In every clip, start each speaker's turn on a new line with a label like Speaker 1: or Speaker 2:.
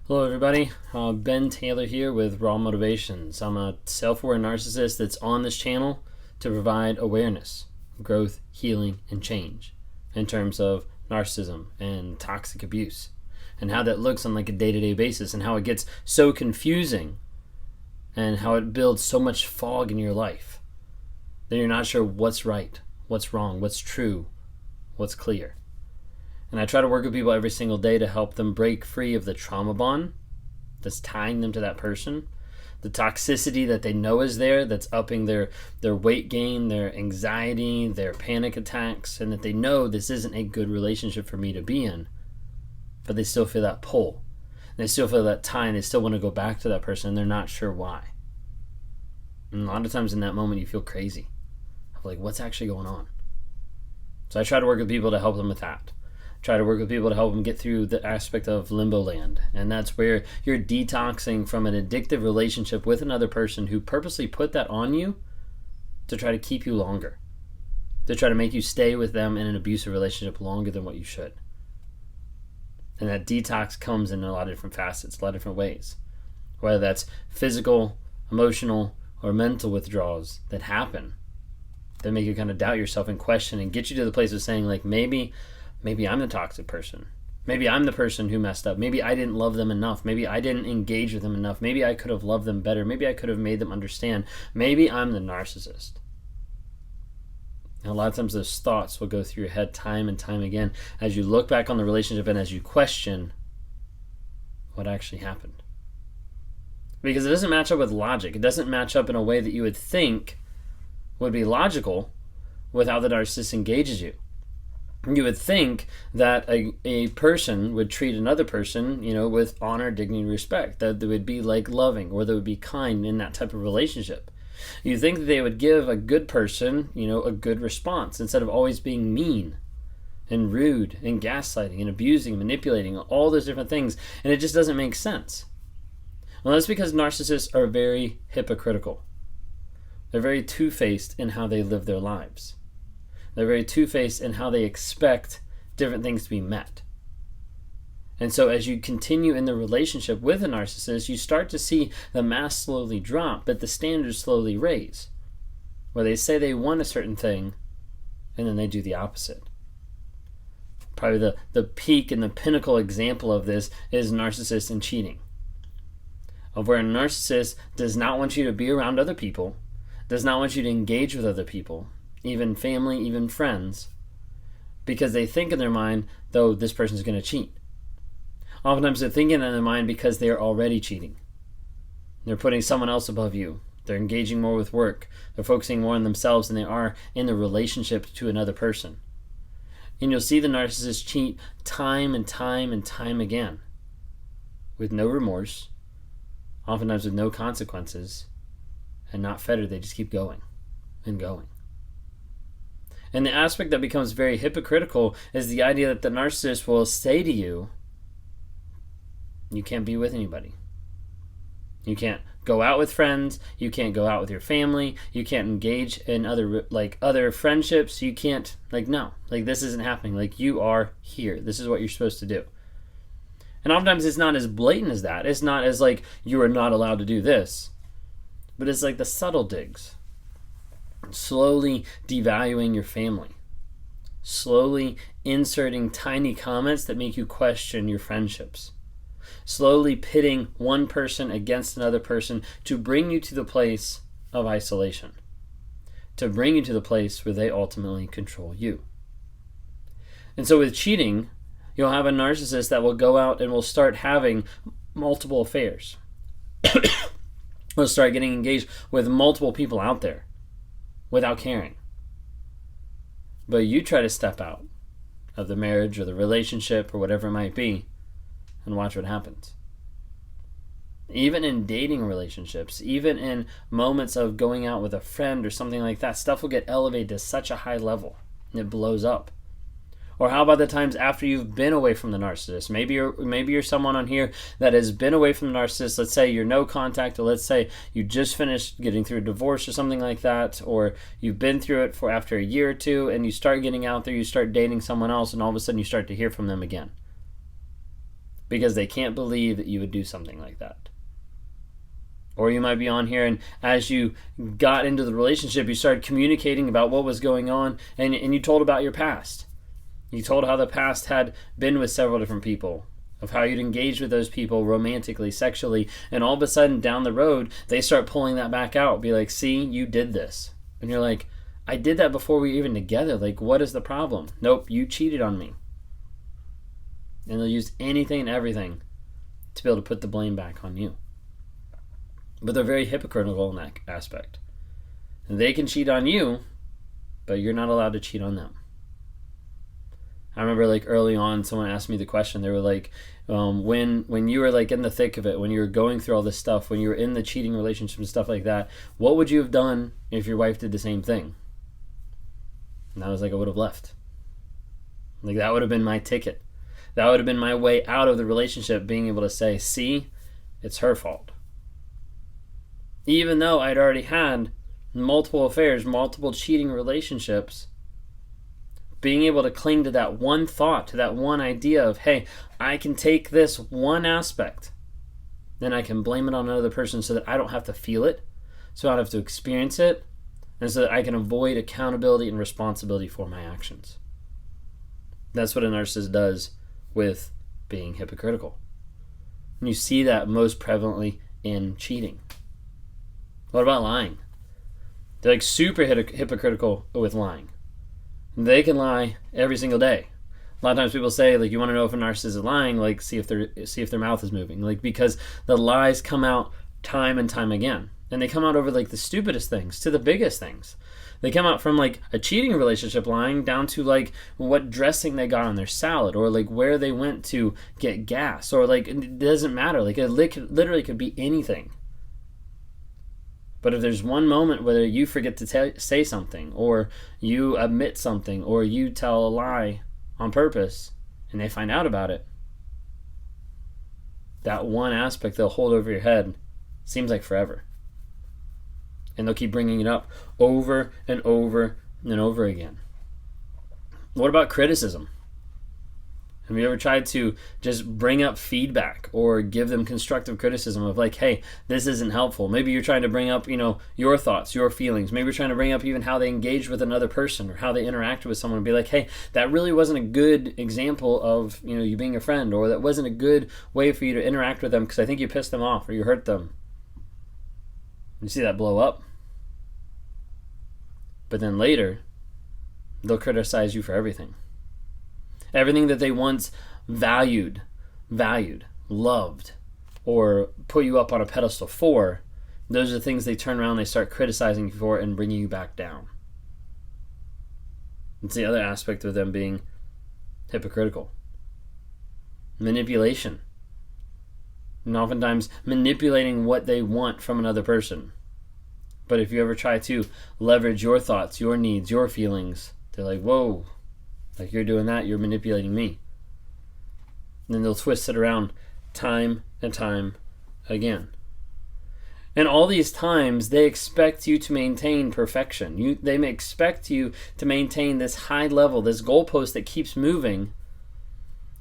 Speaker 1: Hello everybody, Ben Taylor here with Raw Motivations. I'm a self-aware narcissist that's on this channel to provide awareness, growth, healing, and change in terms of narcissism and toxic abuse and how that looks on like a day-to-day basis and how it gets so confusing and how it builds so much fog in your life that you're not sure what's right, what's wrong, what's true, what's clear. And I try to work with people every single day to help them break free of the trauma bond that's tying them to that person, the toxicity that they know is there that's upping their weight gain, their anxiety, their panic attacks, and that they know this isn't a good relationship for me to be in, but they still feel that pull. They still feel that tie, and they still want to go back to that person, and they're not sure why. And a lot of times in that moment you feel crazy. I'm like, what's actually going on? So I try to work with people to help them with that. Try to work with people to help them get through the aspect of limbo land. And that's where you're detoxing from an addictive relationship with another person who purposely put that on you to try to keep you longer, to try to make you stay with them in an abusive relationship longer than what you should. And that detox comes in a lot of different facets, a lot of different ways, whether that's physical, emotional, or mental withdrawals that happen that make you kind of doubt yourself and question and get you to the place of saying, like, maybe I'm the toxic person. Maybe I'm the person who messed up. Maybe I didn't love them enough. Maybe I didn't engage with them enough. Maybe I could have loved them better. Maybe I could have made them understand. Maybe I'm the narcissist. And a lot of times those thoughts will go through your head time and time again as you look back on the relationship and as you question what actually happened. Because it doesn't match up with logic. It doesn't match up in a way that you would think would be logical with how the narcissist engages you. You would think that a person would treat another person, with honor, dignity, and respect, that they would be like loving or they would be kind in that type of relationship. You think that they would give a good person, a good response instead of always being mean and rude and gaslighting and abusing and manipulating, all those different things, and it just doesn't make sense. Well, that's because narcissists are very hypocritical. They're very two-faced in how they live their lives. They're very two-faced in how they expect different things to be met. And so as you continue in the relationship with a narcissist, you start to see the mask slowly drop, but the standards slowly raise, where they say they want a certain thing, and then they do the opposite. Probably the peak and the pinnacle example of this is narcissist and cheating, of where a narcissist does not want you to be around other people, does not want you to engage with other people, even family, even friends, because they think in their mind, though, this person's going to cheat. Oftentimes they're thinking in their mind because they're already cheating. They're putting someone else above you. They're engaging more with work. They're focusing more on themselves than they are in the relationship to another person. And you'll see the narcissist cheat time and time and time again with no remorse, oftentimes with no consequences, and not fettered. They just keep going and going. And the aspect that becomes very hypocritical is the idea that the narcissist will say to you, you can't be with anybody. You can't go out with friends. You can't go out with your family. You can't engage in other friendships. You can't, this isn't happening. You are here. This is what you're supposed to do. And oftentimes it's not as blatant as that. It's not as you are not allowed to do this. But it's the subtle digs. Slowly devaluing your family, slowly inserting tiny comments that make you question your friendships, slowly pitting one person against another person to bring you to the place of isolation, to bring you to the place where they ultimately control you. And so with cheating, you'll have a narcissist that will go out and will start having multiple affairs. Will start getting engaged with multiple people out there without caring. But you try to step out of the marriage or the relationship or whatever it might be and watch what happens. Even in dating relationships, even in moments of going out with a friend or something like that, stuff will get elevated to such a high level and it blows up. Or how about the times after you've been away from the narcissist? Maybe you're someone on here that has been away from the narcissist. Let's say you're no contact, or let's say you just finished getting through a divorce or something like that, or you've been through it for after a year or two, and you start getting out there, you start dating someone else, and all of a sudden you start to hear from them again. because they can't believe that you would do something like that. Or you might be on here, and as you got into the relationship, you started communicating about what was going on, and you told about your past. You told how the past had been with several different people, of how you'd engaged with those people romantically, sexually, and all of a sudden down the road, they start pulling that back out, be like, see, you did this. And you're like, I did that before we were even together. Like, what is the problem? Nope, you cheated on me. And they'll use anything and everything to be able to put the blame back on you. But they're very hypocritical in that aspect. And they can cheat on you, but you're not allowed to cheat on them. I remember like early on, someone asked me the question. They were like, when you were like in the thick of it, when you were going through all this stuff, when you were in the cheating relationship and stuff like that, what would you have done if your wife did the same thing? And I was like, I would have left. Like, that would have been my ticket. That would have been my way out of the relationship, being able to say, see, it's her fault. Even though I'd already had multiple affairs, multiple cheating relationships, being able to cling to that one thought, to that one idea of, hey, I can take this one aspect, then I can blame it on another person so that I don't have to feel it, so I don't have to experience it, and so that I can avoid accountability and responsibility for my actions. That's what a narcissist does with being hypocritical. And you see that most prevalently in cheating. What about lying? They're like super hypocritical with lying. They can lie every single day. A lot of times people say, like, you want to know if a narcissist is lying, like, see if their mouth is moving. Like, because the lies come out time and time again. And they come out over like the stupidest things to the biggest things. They come out from like a cheating relationship lying down to like what dressing they got on their salad, or like where they went to get gas, or like it doesn't matter. Like it literally could be anything. But if there's one moment where you forget to say something, or you admit something, or you tell a lie on purpose, and they find out about it, that one aspect they'll hold over your head seems like forever. And they'll keep bringing it up over and over and over again. What about criticism? Have you ever tried to just bring up feedback or give them constructive criticism of like, hey, this isn't helpful? Maybe you're trying to bring up, your thoughts, your feelings. Maybe you're trying to bring up even how they engage with another person or how they interact with someone and be like, hey, that really wasn't a good example of, you being a friend, or that wasn't a good way for you to interact with them because I think you pissed them off or you hurt them. You see that blow up. But then later, they'll criticize you for everything. Everything that they once valued, loved, or put you up on a pedestal for, those are the things they turn around and they start criticizing you for and bringing you back down. It's the other aspect of them being hypocritical. Manipulation. And oftentimes manipulating what they want from another person. But if you ever try to leverage your thoughts, your needs, your feelings, they're like, whoa, like you're doing that, you're manipulating me. And then they'll twist it around time and time again. And all these times, they expect you to maintain perfection. They may expect you to maintain this high level, this goalpost that keeps moving.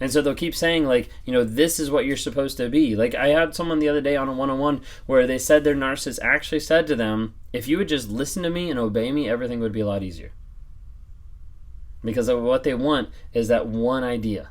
Speaker 1: And so they'll keep saying, like, this is what you're supposed to be. Like, I had someone the other day on a one-on-one where they said their narcissist actually said to them, if you would just listen to me and obey me, everything would be a lot easier. Because of what they want is that one idea.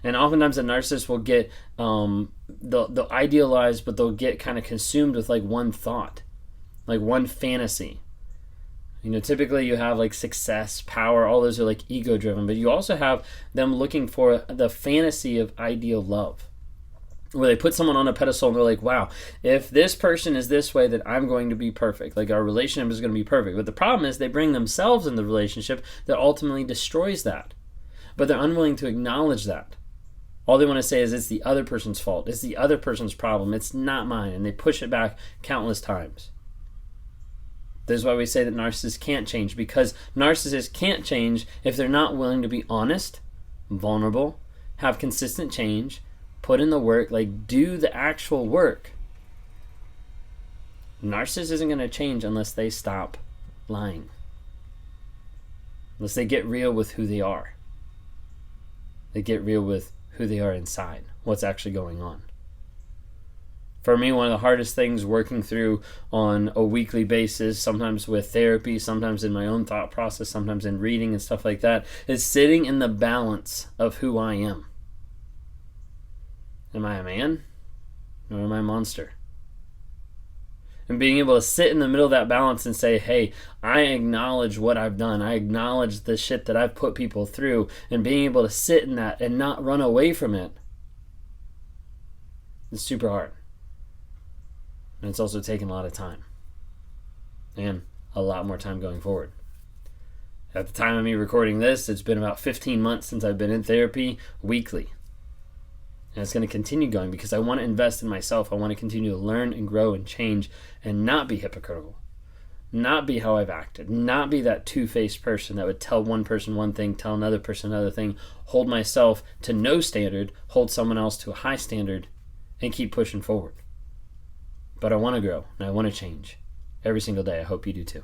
Speaker 1: And oftentimes a narcissist will get, they'll idealize, but they'll get kind of consumed with like one thought, like one fantasy. Typically you have like success, power, all those are like ego driven, but you also have them looking for the fantasy of ideal love, where they put someone on a pedestal and they're like, wow, if this person is this way, then I'm going to be perfect. Like our relationship is going to be perfect. But the problem is they bring themselves in the relationship that ultimately destroys that. But they're unwilling to acknowledge that. All they want to say is it's the other person's fault. It's the other person's problem. It's not mine. And they push it back countless times. This is why we say that narcissists can't change, because narcissists can't change if they're not willing to be honest, vulnerable, have consistent change, put in the work, like do the actual work. Narcissist isn't going to change unless they stop lying. Unless they get real with who they are. They get real with who they are inside, what's actually going on. For me, one of the hardest things working through on a weekly basis, sometimes with therapy, sometimes in my own thought process, sometimes in reading and stuff like that, is sitting in the balance of who I am. Am I a man? Or am I a monster? And being able to sit in the middle of that balance and say, hey, I acknowledge what I've done. I acknowledge the shit that I've put people through. And being able to sit in that and not run away from it is super hard. And it's also taken a lot of time. And a lot more time going forward. At the time of me recording this, it's been about 15 months since I've been in therapy weekly. And it's going to continue going because I want to invest in myself. I want to continue to learn and grow and change and not be hypocritical. Not be how I've acted. Not be that two-faced person that would tell one person one thing, tell another person another thing, hold myself to no standard, hold someone else to a high standard, and keep pushing forward. But I want to grow and I want to change every single day. I hope you do too.